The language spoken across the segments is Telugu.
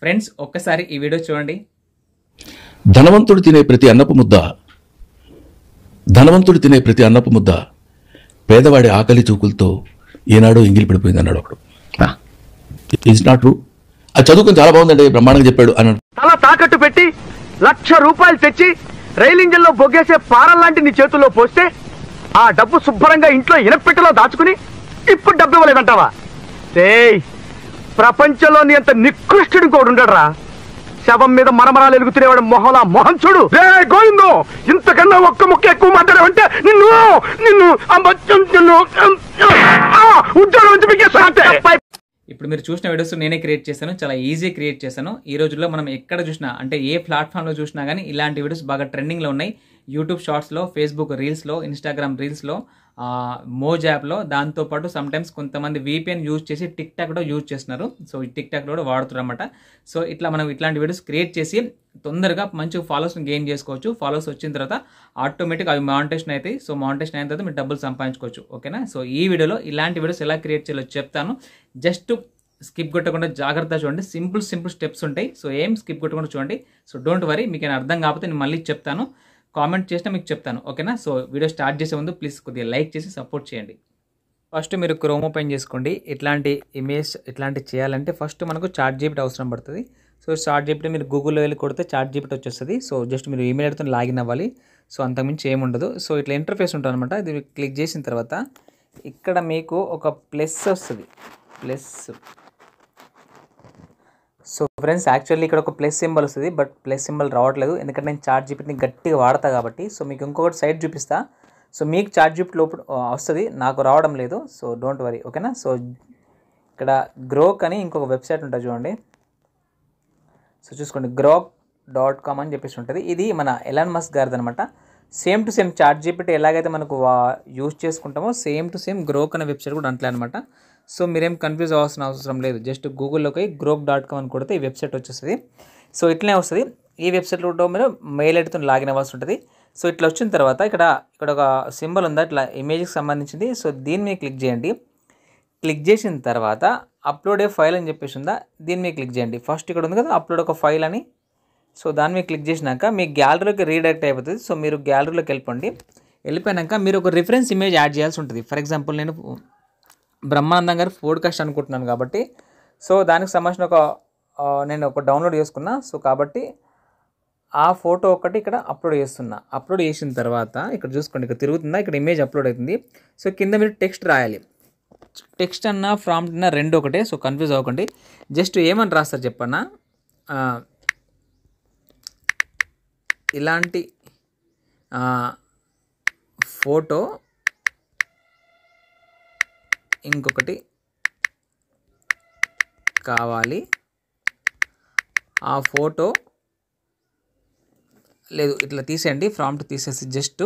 ఫ్రెండ్స్ ఒక్కసారి ఈ వీడియో చూడండి. ధనవంతుడు తినే ప్రతి అన్నపు ముద్ద పేదవాడి ఆకలి చూకులతో ఏనాడో ఎంగిలి పడిపోయింది అన్నాడు ఒకడు. It's not true. అది చదువుకుని చాలా బాగుందండి, బ్రహ్మాండంగా చెప్పాడు అన్నాడు. తల తాకట్టు పెట్టి ₹1,00,000 తెచ్చి రైలు ఇంజన్ లో బొగ్గేసే పారల్లాంటి నీ చేతుల్లో పోస్తే ఆ డబ్బు శుభ్రంగా ఇంట్లో ఇనపెట్టెలో దాచుకుని ఇప్పుడు డబ్బు ఇవ్వలేదంటావా? ప్రపంచంలోని అంత నికృష్టుడు ఇంకోడు ఉండడరా. శవం మీద మరమరాలు ఎలుగుతునేవాడు మొహలా మొహం చూడు. గోవిందో, ఇంతకన్నా ఒక్క ముక్క ఎక్కువ మాట్లాడావంటే నిన్ను ఉద్యోగం నుంచి పీకేస్తా. ఇప్పుడు మీరు చూసిన వీడియోస్ నేనే క్రియేట్ చేశాను, చాలా ఈజీ క్రియేట్ చేశాను. ఈ రోజుల్లో మనం ఎక్కడ చూసినా, అంటే ఏ ప్లాట్ఫామ్లో చూసినా కానీ ఇలాంటి వీడియోస్ బాగా ట్రెండింగ్లో ఉన్నాయి. యూట్యూబ్ షార్ట్స్లో, ఫేస్బుక్ రీల్స్లో, ఇన్స్టాగ్రామ్ రీల్స్లో, మోజ్ యాప్లో, దాంతోపాటు సమ్టైమ్స్ కొంతమంది VPN యూజ్ చేసి టిక్ టాక్ కూడా యూజ్ చేస్తున్నారు. సో ఈ టిక్ టాక్లో కూడా వాడుతున్నారు అనమాట. సో ఇట్లా మనం ఇట్లాంటి వీడియోస్ క్రియేట్ చేసి తొందరగా మంచి ఫాలోవర్స్ని గెయిన్ చేసుకోవచ్చు. ఫాలోవర్స్ వచ్చిన తర్వాత ఆటోమేటిక్గా అవి మానిటైజేషన్ అవుతాయి. సో మానిటైజేషన్ అయిన తర్వాత మీరు డబ్బులు సంపాదించుకోవచ్చు. ఓకేనా? సో ఈ వీడియోలో ఇలాంటి వీడియోస్ ఎలా క్రియేట్ చేయాలో చెప్తాను. జస్ట్ స్కిప్ కొట్టకుండా జాగ్రత్త చూడండి. సింపుల్ స్టెప్స్ ఉంటాయి. సో ఏం స్కిప్ కొట్టకుండా చూడండి. సో డోంట్ వరీ, మీకు ఏమైనా అర్థం కాకపోతే నేను మళ్ళీ చెప్తాను, కామెంట్ చేసినా మీకు చెప్తాను. ఓకేనా? సో వీడియో స్టార్ట్ చేసే ముందు ప్లీజ్ కొద్దిగా లైక్ చేసి సపోర్ట్ చేయండి. ఫస్ట్ మీరు క్రోమ్ ఓపెన్ చేసుకోండి. ఇట్లాంటి ఇమేజ్ ఇట్లాంటి చేయాలంటే ఫస్ట్ మనకు ChatGPT అవసరం పడుతుంది. సో ChatGPT మీరు గూగుల్లో వెళ్ళి కొడితే ChatGPT వచ్చేస్తుంది. సో జస్ట్ మీరు ఈమెయిల్ ఐడితో లాగిన్ అవ్వాలి. సో అంతకుమించి ఏముండదు. సో ఇట్లా ఇంటర్ఫేస్ ఉంటుంది అనమాట. ఇది క్లిక్ చేసిన తర్వాత ఇక్కడ మీకు ఒక ప్లస్ వస్తుంది. సో ఫ్రెండ్స్, యాక్చువల్లీ ఇక్కడ ఒక ప్లస్ సింబల్ వస్తుంది, బట్ ప్లస్ సింబల్ రావట్లేదు ఎందుకంటే నేను ChatGPTని గట్టిగా వాడతా కాబట్టి. సో మీకు ఇంకొకటి సైట్ చూపిస్తా. సో మీకు ChatGPT లోపల వస్తుంది, నాకు రావడం లేదు. So don't worry. ఓకేనా? సో ఇక్కడ గ్రోక్ అని ఇంకొక వెబ్సైట్ ఉంటుంది చూడండి. సో చూసుకోండి, grok.com అని చెప్పేసి ఉంటుంది. ఇది మన ఎలాన్ మస్క్ గారిది అనమాట. సేమ్ టు సేమ్ ChatGPT ఎలాగైతే మనకు యూజ్ చేసుకుంటామో సేమ్ టు సేమ్ గ్రోక్ అనే వెబ్సైట్ కూడా అంటలే అనమాట. సో మీరేం కన్ఫ్యూజ్ అవ్వాల్సిన అవసరం లేదు. జస్ట్ గూగుల్లోకి grok.com అని కొడితే ఈ వెబ్సైట్ వచ్చేస్తుంది. సో ఇట్లనే వస్తుంది. ఈ వెబ్సైట్లో మీరు మెయిల్ ఐడితో లాగిన్ అవ్వాల్సి ఉంటుంది. సో ఇట్లా వచ్చిన తర్వాత ఇక్కడ ఒక సింబల్ ఉందా, ఇట్లా ఇమేజ్కి సంబంధించింది. సో దీని మీద క్లిక్ చేయండి. క్లిక్ చేసిన తర్వాత అప్లోడ్ ఏ ఫైల్ అని చెప్పేసి ఉందా, దీని మీద క్లిక్ చేయండి. ఫస్ట్ ఇక్కడ ఉంది కదా అప్లోడ్ ఒక ఫైల్ అని. సో దాని మీద క్లిక్ చేసినాక మీ గ్యాలరీలోకి రీడైరెక్ట్ అయిపోతుంది. సో మీరు గ్యాలరీలోకి వెళ్ళిపోయాక మీరు ఒక రిఫరెన్స్ ఇమేజ్ యాడ్ చేయాల్సి ఉంటుంది. ఫర్ ఎగ్జాంపుల్ నేను బ్రహ్మానందం గారి పోడ్కాస్ట్ అనుకుంటున్నాను కాబట్టి, సో దానికి సంబంధించిన నేను ఒక డౌన్లోడ్ చేసుకున్నా. సో కాబట్టి ఆ ఫోటో ఒకటి ఇక్కడ అప్లోడ్ చేస్తున్నా. అప్లోడ్ చేసిన తర్వాత ఇక్కడ చూసుకోండి, ఇక్కడ తిరుగుతుందా, ఇక్కడ ఇమేజ్ అప్లోడ్ అవుతుంది. సో కింద మీరు టెక్స్ట్ రాయాలి. టెక్స్ట్ అన్నా ప్రాంప్ట్ అన్నా రెండు ఒకటే. సో కన్ఫ్యూజ్ అవ్వకండి. జస్ట్ ఏమని రాస్తారు చెప్పన్నా, ఇలాంటి ఫోటో ఇంకొకటి కావాలి, ఆ ఫోటో లేదు ఇట్లా తీసేయండి. ప్రాంప్ట్ తీసేసి జస్ట్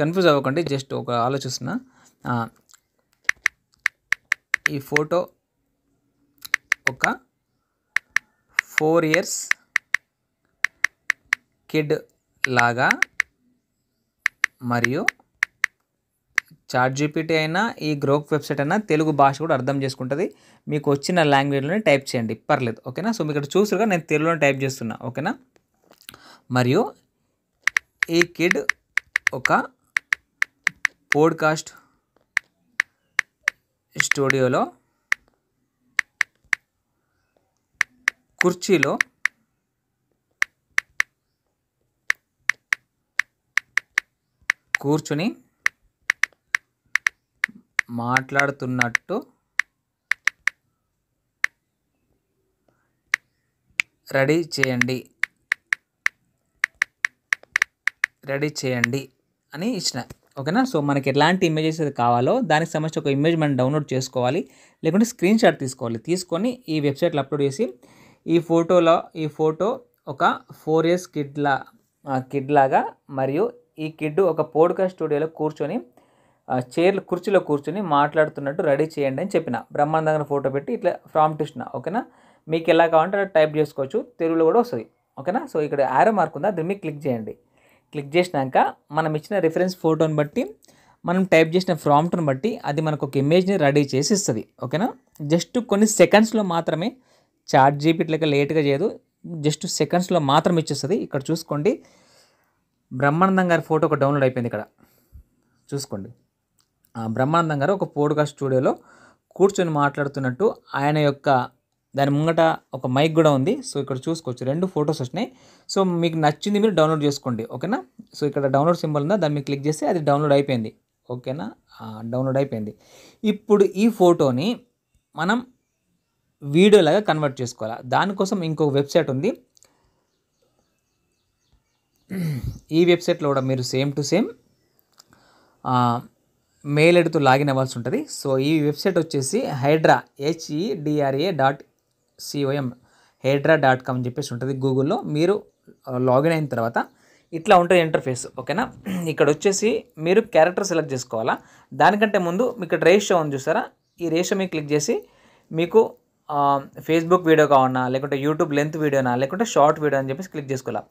కన్ఫ్యూజ్ అవ్వకండి, జస్ట్ ఒక ఆలోచిస్తున్నా. ఈ ఫోటో ఒక 4 years కిడ్ లాగా, మరియు ChatGPT అయినా ఈ గ్రోక్ వెబ్సైట్ అయినా తెలుగు భాష కూడా అర్థం చేసుకుంటుంది. మీకు వచ్చిన లాంగ్వేజ్లోనే టైప్ చేయండి, పర్లేదు. ఓకేనా? సో మీకు ఇక్కడ చూసారుగా నేను తెలుగులో టైప్ చేస్తున్నా. ఓకేనా? మరియు ఈ కిడ్ ఒక పోడ్కాస్ట్ స్టూడియోలో కుర్చీలో కూర్చుని మాట్లాడుతున్నట్టు రెడీ చేయండి అని ఇచ్చిన. ఓకేనా? సో మనకి ఎలాంటి ఇమేజెస్ కావాలో దానికి సంబంధించి ఒక ఇమేజ్ మనం డౌన్లోడ్ చేసుకోవాలి, లేకుంటే స్క్రీన్ షాట్ తీసుకొని ఈ వెబ్సైట్లో అప్లోడ్ చేసి ఈ ఫోటో ఒక 4 years కిడ్ లాగా, మరియు ఈ కిడ్ ఒక పోడ్కాస్ట్ స్టూడియోలో కూర్చొని కుర్చీలో కూర్చొని మాట్లాడుతున్నట్టు రెడీ చేయండి అని చెప్పిన. బ్రహ్మానంద ఫోటో పెట్టి ఇట్లా ప్రాంప్ట్ ఇచ్చిన. ఓకేనా? మీకు ఎలా కావాలంటే అలా టైప్ చేసుకోవచ్చు, తెలుగులో కూడా వస్తుంది. ఓకేనా? సో ఇక్కడ యారో మార్క్ ఉందా, దీన్ని క్లిక్ చేయండి. క్లిక్ చేసినాక మనం ఇచ్చిన రిఫరెన్స్ ఫోటోని బట్టి, మనం టైప్ చేసిన ప్రాంప్ట్ని బట్టి అది మనకు ఒక ఇమేజ్ని రెడీ చేసి ఇస్తుంది. ఓకేనా? జస్ట్ కొన్ని సెకండ్స్లో మాత్రమే చాట్ జీపీటీ లెక్క లేట్గా చేయదు, జస్ట్ సెకండ్స్లో మాత్రం ఇచ్చేస్తుంది. ఇక్కడ చూసుకోండి, బ్రహ్మానందం గారి ఫోటో ఒక డౌన్లోడ్ అయిపోయింది. ఇక్కడ చూసుకోండి, బ్రహ్మానందం గారు ఒక పోడ్కాస్ట్ స్టూడియోలో కూర్చొని మాట్లాడుతున్నట్టు ఆయన యొక్క దాని ముంగట ఒక మైక్ కూడా ఉంది. సో ఇక్కడ చూసుకోవచ్చు, 2 ఫొటోస్ వచ్చినాయి. సో మీకు నచ్చింది మీరు డౌన్లోడ్ చేసుకోండి, ఓకేనా. సో ఇక్కడ డౌన్లోడ్ సింబల్ ఉందా, దాన్ని మీరు క్లిక్ చేస్తే అది డౌన్లోడ్ అయిపోయింది, ఓకేనా. డౌన్లోడ్ అయిపోయింది. ఇప్పుడు ఈ ఫోటోని మనం వీడియోలాగా కన్వర్ట్ చేసుకోవాలి. దానికోసం ఇంకొక వెబ్సైట్ ఉంది. ఈ వెబ్సైట్లో కూడా మీరు సేమ్ టు సేమ్ మెయిల్ ఐడితో లాగిన్ అవ్వాల్సి ఉంటుంది. సో ఈ వెబ్సైట్ వచ్చేసి హైడ్రా HEDRA.com hydra.com అని చెప్పేసి ఉంటుంది. గూగుల్లో మీరు లాగిన్ అయిన తర్వాత ఇట్లా ఉంటుంది ఇంటర్ఫేస్, ఓకేనా. ఇక్కడ వచ్చేసి మీరు క్యారెక్టర్ సెలెక్ట్ చేసుకోవాలా. దానికంటే ముందు మీకు ఇక్కడ రేషియో ఉంది చూసారా, ఈ రేషియో మీకు క్లిక్ చేసి మీకు ఫేస్బుక్ వీడియో కావాలన్నా, లేకుంటే యూట్యూబ్ లెంత్ వీడియోనా, లేకుంటే షార్ట్ వీడియో అని చెప్పేసి క్లిక్ చేసుకోవాలా.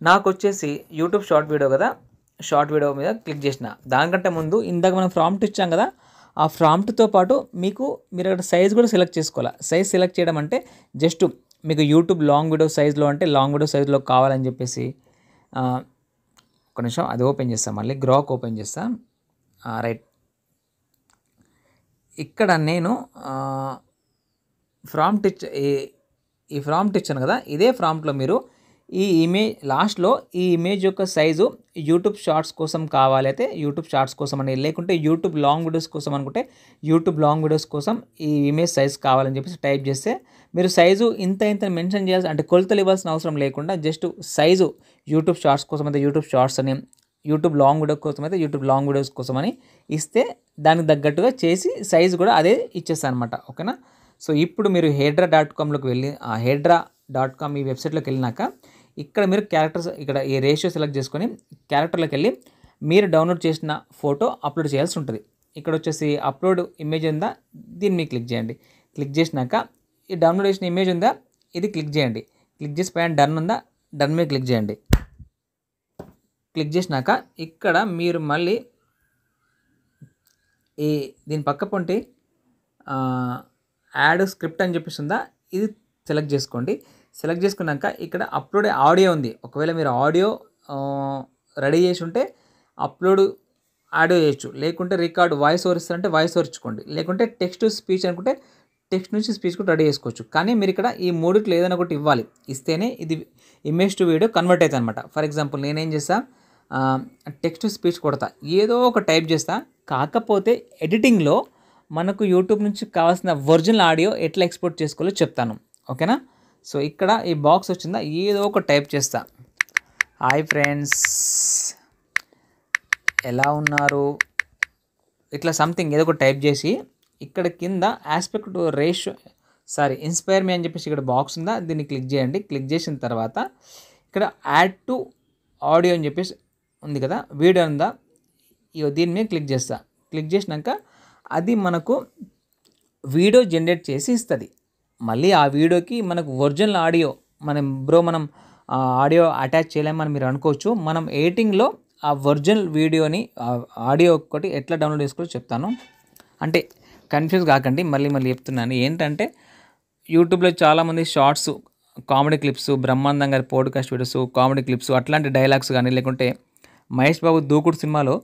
నాకు వచ్చేసి యూట్యూబ్ షార్ట్ వీడియో కదా, షార్ట్ వీడియో మీద క్లిక్ చేసిన. దానికంటే ముందు ఇందాక మనం ప్రాంప్ట్ ఇచ్చాం కదా, ఆ ప్రాంప్ట్తో పాటు మీరు అక్కడ సైజ్ కూడా సెలెక్ట్ చేసుకోవాలి. సైజ్ సెలెక్ట్ చేయడం అంటే జస్ట్ మీకు యూట్యూబ్ లాంగ్ వీడియో సైజ్లో అంటే లాంగ్ వీడియో సైజ్లో కావాలని చెప్పేసి ఒక నిమిషం అది ఓపెన్ చేస్తాం, మళ్ళీ గ్రాక్ ఓపెన్ చేస్తాం. రైట్, ఇక్కడ నేను ప్రాంప్ట్ ఈ ప్రాంప్ట్ ఇచ్చాను కదా, ఇదే ప్రాంప్ట్లో మీరు ఈ ఇమేజ్ లాస్ట్లో ఈ ఇమేజ్ యొక్క సైజు యూట్యూబ్ షార్ట్స్ కోసం కావాలి అయితే యూట్యూబ్ షార్ట్స్ కోసం అని, లేకుంటే యూట్యూబ్ లాంగ్ వీడియోస్ కోసం అనుకుంటే యూట్యూబ్ లాంగ్ వీడియోస్ కోసం ఈ ఇమేజ్ సైజ్ కావాలని చెప్పేసి టైప్ చేస్తే మీరు సైజు ఇంత మెన్షన్ చేయాల్సి అంటే కొలతలు ఇవ్వాల్సిన అవసరం లేకుండా జస్ట్ సైజు యూట్యూబ్ షార్ట్స్ కోసం అయితే యూట్యూబ్ షార్ట్స్ అని, యూట్యూబ్ లాంగ్ వీడియో కోసం అయితే యూట్యూబ్ లాంగ్ వీడియోస్ కోసం అని ఇస్తే దానికి తగ్గట్టుగా చేసి సైజు కూడా అదే ఇచ్చేస్తాను అనమాట, ఓకేనా. సో ఇప్పుడు మీరు hydra.comలోకి వెళ్ళి ఆ hydra.com ఈ వెబ్సైట్లోకి వెళ్ళినాక ఇక్కడ మీరు క్యారెక్టర్స్ ఇక్కడ ఈ రేషియో సెలెక్ట్ చేసుకొని క్యారెక్టర్లోకి వెళ్ళి మీరు డౌన్లోడ్ చేసిన ఫోటో అప్లోడ్ చేయాల్సి ఉంటుంది. ఇక్కడ వచ్చేసి అప్లోడ్ ఇమేజ్ ఉందా, దీన్ని మీరు క్లిక్ చేయండి. క్లిక్ చేసినాక ఈ డౌన్లోడ్ చేసిన ఇమేజ్ ఉందా, ఇది క్లిక్ చేయండి. క్లిక్ చేసి పైన డన్ ఉందా, డన్ మీద క్లిక్ చేయండి. క్లిక్ చేసినాక ఇక్కడ మీరు మళ్ళీ దీని పక్క పొంటి యాడ్ స్క్రిప్ట్ అని చెప్పేసిందా, ఇది సెలెక్ట్ చేసుకోండి. సెలెక్ట్ చేసుకున్నాక ఇక్కడ అప్లోడ్ ఆడియో ఉంది. ఒకవేళ మీరు ఆడియో రెడీ చేసి ఉంటే అప్లోడ్ ఆడియో చేయొచ్చు, లేకుంటే రికార్డ్ వాయిస్ ఓవర్ ఇస్తారంటే వాయిస్ ఓవర్ ఇచ్చుకోండి, లేకుంటే టెక్స్ట్ టు స్పీచ్ అనుకుంటే టెక్స్ట్ నుంచి స్పీచ్ కూడా రెడీ చేసుకోవచ్చు. కానీ మీరు ఇక్కడ ఈ మూడిట్లో ఏదైనా ఒకటి ఇవ్వాలి, ఇస్తేనే ఇది ఇమేజ్ టు వీడియో కన్వర్ట్ అవుతుంది అనమాట. ఫర్ ఎగ్జాంపుల్ నేనేం చేస్తా, టెక్స్ట్ టు స్పీచ్ కొడతా, ఏదో ఒక టైప్ చేస్తా. కాకపోతే ఎడిటింగ్లో మనకు యూట్యూబ్ నుంచి కావాల్సిన ఒరిజినల్ ఆడియో ఎట్లా ఎక్స్పోర్ట్ చేసుకోవాలో చెప్తాను, ఓకేనా. సో ఇక్కడ ఈ బాక్స్ వచ్చిందా, ఏదో ఒక టైప్ చేస్తా. హాయ్ ఫ్రెండ్స్, ఎలా ఉన్నారు, ఇట్లా సంథింగ్ ఏదో ఒక టైప్ చేసి ఇక్కడ కింద ఆస్పెక్ట్ రేషియో ఇన్స్పైర్ మీ అని చెప్పేసి ఇక్కడ బాక్స్ ఉందా, దీన్ని క్లిక్ చేయండి. క్లిక్ చేసిన తర్వాత ఇక్కడ యాడ్ టు ఆడియో అని చెప్పేసి ఉంది కదా, వీడియో ఉందా, దీని మీద క్లిక్ చేస్తా. క్లిక్ చేసినాక అది మనకు వీడియో జనరేట్ చేసి ఇస్తుంది. మళ్ళీ ఆ వీడియోకి మనకు ఒరిజినల్ ఆడియో మనం ఆడియో అటాచ్ చేయలేమని మీరు అనుకోవచ్చు. మనం ఎడిటింగ్లో ఆ ఒరిజినల్ వీడియోని ఆడియో ఒకటి ఎట్లా డౌన్లోడ్ చేసుకోవాలో చెప్తాను. అంటే కన్ఫ్యూజ్ కాకండి, మళ్ళీ చెప్తున్నాను. ఏంటంటే యూట్యూబ్లో చాలామంది షార్ట్స్, కామెడీ క్లిప్స్, బ్రహ్మానందం గారి పోడ్కాస్ట్ వీడియోస్, కామెడీ క్లిప్స్, అట్లాంటి డైలాగ్స్ కానీ, లేకుంటే మహేష్ బాబు దూకుడు సినిమాలో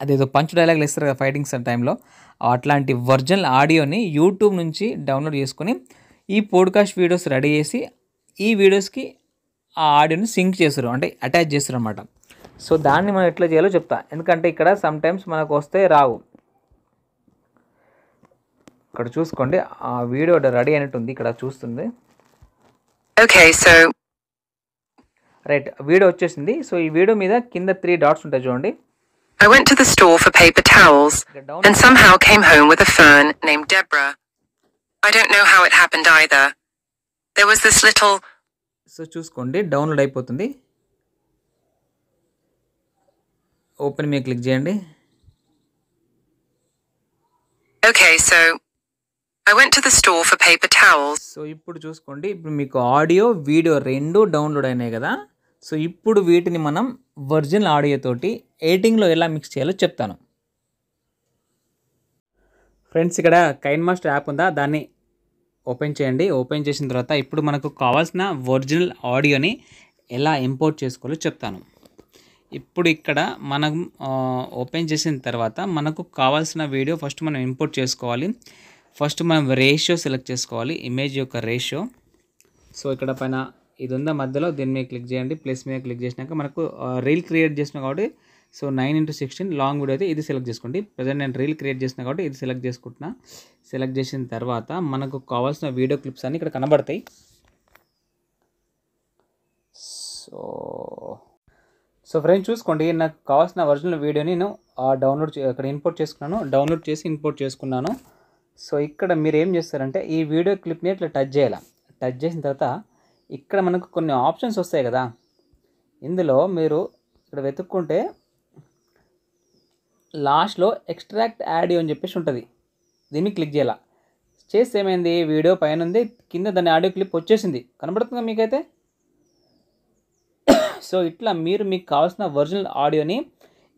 అదేదో పంచ్ డైలాగులు ఇస్తారు కదా ఫైటింగ్స్ టైంలో, అట్లాంటి ఒరిజినల్ ఆడియోని యూట్యూబ్ నుంచి డౌన్లోడ్ చేసుకొని ఈ పోడ్కాస్ట్ వీడియోస్ రెడీ చేసి ఈ వీడియోస్కి ఆ ఆడియోని సింక్ చేస్తారు, అంటే అటాచ్ చేస్తారు అనమాట. సో దాన్ని మనం ఎట్లా చేయాలో చెప్తా, ఎందుకంటే ఇక్కడ సమ్ టైమ్స్ మనకు వస్తే రావు. ఇక్కడ చూసుకోండి, ఆ వీడియో రెడీ అయినట్టుంది, ఇక్కడ చూస్తుంది. రైట్, వీడియో వచ్చేసింది. సో ఈ వీడియో మీద కింద 3 డాట్స్ ఉంటాయి చూడండి. I went to the store for paper towels and somehow came home with a fern named Deborah. I don't know how it happened either. There was this little... so చూసుకోండి, డౌన్లోడ్ అయిపోతుంది. ఓపెన్ మీద క్లిక్ చేయండి. Okay, so I went to the store for paper towels. So ఇప్పుడు చూసుకోండి, ఇప్పుడు మీకు ఆడియో వీడియో 2 డౌన్లోడ్ అయినాయి కదా. సో ఇప్పుడు వీటిని మనం ఒరిజినల్ ఆడియోతోటి ఎడిటింగ్లో ఎలా మిక్స్ చేయాలో చెప్తాను. ఫ్రెండ్స్, ఇక్కడ కైన్ మాస్టర్ యాప్ ఉందా, దాన్ని ఓపెన్ చేయండి. ఓపెన్ చేసిన తర్వాత ఇప్పుడు మనకు కావాల్సిన ఒరిజినల్ ఆడియోని ఎలా ఇంపోర్ట్ చేసుకోవాలో చెప్తాను. ఇప్పుడు ఇక్కడ మనం ఓపెన్ చేసిన తర్వాత మనకు కావాల్సిన వీడియో ఫస్ట్ మనం ఇంపోర్ట్ చేసుకోవాలి. ఫస్ట్ మనం రేషియో సెలెక్ట్ చేసుకోవాలి, ఇమేజ్ యొక్క రేషియో. సో ఇక్కడ పైన ఇది ఉందా మధ్యలో, దీని మీద క్లిక్ చేయండి. ప్లస్ మీద క్లిక్ చేసినాక మనకు రీల్ క్రియేట్ చేసిన కాబట్టి సో 9:16 లాంగ్ వీడియో అయితే ఇది సెలెక్ట్ చేసుకోండి. ప్రజెంట్ నేను రీల్ క్రియేట్ చేసిన కాబట్టి ఇది సెలెక్ట్ చేసుకుంటున్నా. సెలెక్ట్ చేసిన తర్వాత మనకు కావాల్సిన వీడియో క్లిప్స్ అన్నీ ఇక్కడ కనబడతాయి. సో ఫ్రెండ్స్ చూసుకోండి, నాకు కావాల్సిన ఒరిజినల్ వీడియోని నేను ఇక్కడ ఇంపోర్ట్ చేసుకున్నాను. డౌన్లోడ్ చేసి ఇంపోర్ట్ చేసుకున్నాను. సో ఇక్కడ మీరు ఏం చేస్తారంటే ఈ వీడియో క్లిప్ని ఇట్లా టచ్ చేయాలి. టచ్ చేసిన తర్వాత ఇక్కడ మనకు కొన్ని ఆప్షన్స్ వస్తాయి కదా, ఇందులో మీరు ఇక్కడ వెతుక్కుంటే లాస్ట్లో ఎక్స్ట్రాక్ట్ ఆడియో అని చెప్పేసి ఉంటుంది. దీన్ని క్లిక్ చేయాల. చేస్తే ఏమైంది, వీడియో పైన ఉంది, కింద దాని ఆడియో క్లిప్ వచ్చేసింది. కనబడుతుందా మీకైతే? సో ఇట్లా మీరు మీకు కావాల్సిన ఒరిజినల్ ఆడియోని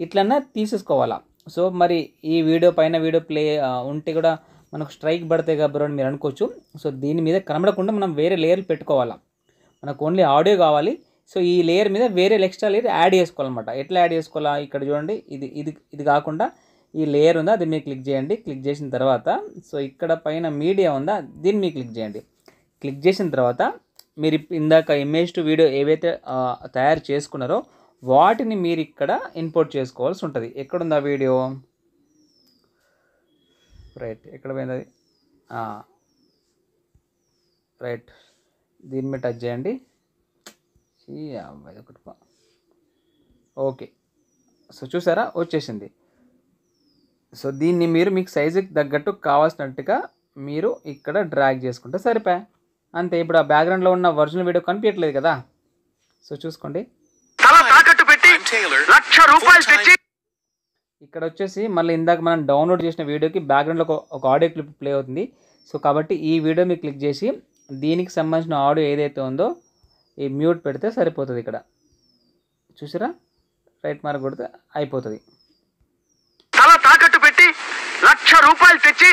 ఇట్లన్నా తీసేసుకోవాలా. సో మరి ఈ వీడియో పైన వీడియో ప్లే ఉంటే కూడా మనకు స్ట్రైక్ పడతాయి కదా బ్రో అని మీరు అనుకోవచ్చు. సో దీని మీద కనబడకుండా మనం వేరే లేయర్లు పెట్టుకోవాలా. మనకు ఓన్లీ ఆడియో కావాలి. సో ఈ లేయర్ మీద వేరే ఎక్స్ట్రా లేయర్ యాడ్ చేసుకోవాలన్నమాట. ఎట్లా యాడ్ చేసుకోవాలా, ఇక్కడ చూడండి, ఇది కాకుండా ఈ లేయర్ ఉందా దీన్ని మీద క్లిక్ చేయండి. క్లిక్ చేసిన తర్వాత సో ఇక్కడ పైన మీడియా ఉందా దీన్ని మీద క్లిక్ చేయండి. క్లిక్ చేసిన తర్వాత మీరు ఇందాక ఇమేజ్ టు వీడియో ఏవైతే తయారు చేసుకున్నారో వాటిని మీరు ఇక్కడ ఇంపోర్ట్ చేసుకోవాల్సి ఉంటుంది. ఎక్కడుందా వీడియో, రైట్ ఎక్కడ పోయింది అది, రైట్ దీని మీద టచ్ చేయండి. ఓకే, సో చూసారా వచ్చేసింది. సో దీన్ని మీరు మీకు సైజుకి తగ్గట్టు కావాల్సినట్టుగా మీరు ఇక్కడ డ్రాగ్ చేసుకుంటే సరిపోయా, అంతే. ఇప్పుడు ఆ బ్యాక్గ్రౌండ్లో ఉన్న ఒరిజినల్ వీడియో కనిపించట్లేదు కదా. సో చూసుకోండి, ఇక్కడ వచ్చేసి మళ్ళీ ఇందాక మనం డౌన్లోడ్ చేసిన వీడియోకి బ్యాక్గ్రౌండ్లో ఒక ఆడియో క్లిప్ ప్లే అవుతుంది. సో కాబట్టి ఈ వీడియో మీరు క్లిక్ చేసి దీనికి సంబంధించిన ఆడియో ఏదైతే ఉందో ఈ మ్యూట్ పెడితే సరిపోతుంది. ఇక్కడ చూసారా, రైట్ మార్క్ కొడితే అయిపోతుంది. తల తాకట్టు పెట్టి ₹1,00,000 తెచ్చి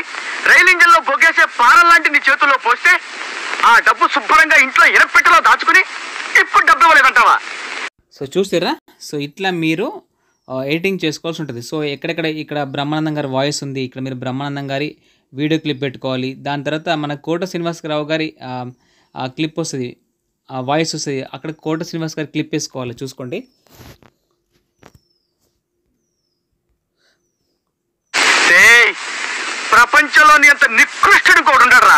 రైలు ఇంజన్లో బొగ్గేసే పారల్ లాంటి నీ చేతుల్లో పోస్తే ఆ డబ్బు శుభ్రంగా ఇంట్లో ఇనపెట్టెలో దాచుకుని ఇప్పుడు డబ్బు ఇవ్వలేదంటావా? సో చూసారా, సో ఇట్లా మీరు ఎడిటింగ్ చేసుకోవాల్సి ఉంటుంది. సో ఇక్కడ బ్రహ్మానందం గారి వాయిస్ ఉంది, ఇక్కడ మీరు బ్రహ్మానందం గారి వీడియో క్లిప్ పెట్టుకోవాలి. దాని తర్వాత మన కోట శ్రీనివాసరావు గారి క్లిప్ వస్తుంది, వాయిస్ వస్తుంది, అక్కడ కోట శ్రీనివాస్ గారి క్లిప్ వేసుకోవాలి. చూసుకోండి, ప్రపంచంలోని అంత నికృష్టుడు కూడా ఉండరా,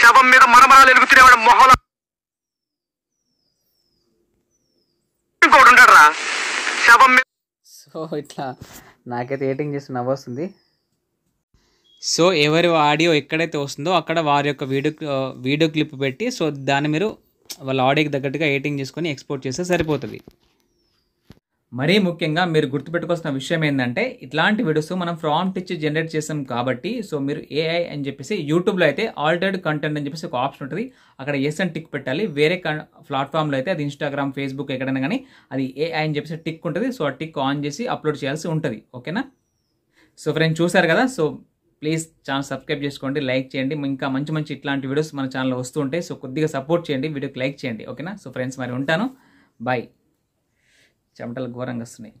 శవం మీద మరమరాలు ఎలుగుతున్నవాడు మొహల కూడా ఉండరా శవం మీద. సో ఇట్లా నాకైతే ఎడిటింగ్ చేసి నవ్వొస్తుంది. సో ఎవరి ఆడియో ఎక్కడైతే వస్తుందో అక్కడ వారి యొక్క వీడియో క్లిప్ పెట్టి సో దాన్ని మీరు వాళ్ళ ఆడియోకి తగ్గట్టుగా ఎడిటింగ్ చేసుకొని ఎక్స్పోర్ట్ చేస్తే సరిపోతుంది. మరీ ముఖ్యంగా మీరు గుర్తుపెట్టుకోవాల్సిన విషయం ఏంటంటే ఇట్లాంటి వీడియోస్ మనం ప్రాంప్ట్ ఇచ్చి జనరేట్ చేస్తాం కాబట్టి సో మీరు ఏఐ అని చెప్పేసి యూట్యూబ్లో అయితే ఆల్టర్డ్ కంటెంట్ అని చెప్పేసి ఒక ఆప్షన్ ఉంటుంది, అక్కడ ఎస్ అని టిక్ పెట్టాలి. వేరే ప్లాట్ఫామ్లో అయితే అది ఇన్స్టాగ్రామ్, ఫేస్బుక్ ఎక్కడైనా కానీ అది ఏఐ అని చెప్పేసి టిక్ ఉంటుంది. సో ఆ టిక్ ఆన్ చేసి అప్లోడ్ చేయాల్సి ఉంటుంది. ఓకేనా? సో ఫ్రెండ్స్ చూసారు కదా, సో ప్లీజ్ ఛానల్ సబ్స్క్రైబ్ చేసుకోండి, లైక్ చేయండి. ఇంకా మంచి మంచి ఇట్లాంటి వీడియోస్ మన ఛానల్లో వస్తూ ఉంటాయి. సో కొద్దిగా సపోర్ట్ చేయండి, వీడియోకి లైక్ చేయండి. ఓకేనా? సో ఫ్రెండ్స్ మరి ఉంటాను, బాయ్. చెమటలు ఘోరంగా వస్తున్నాయి.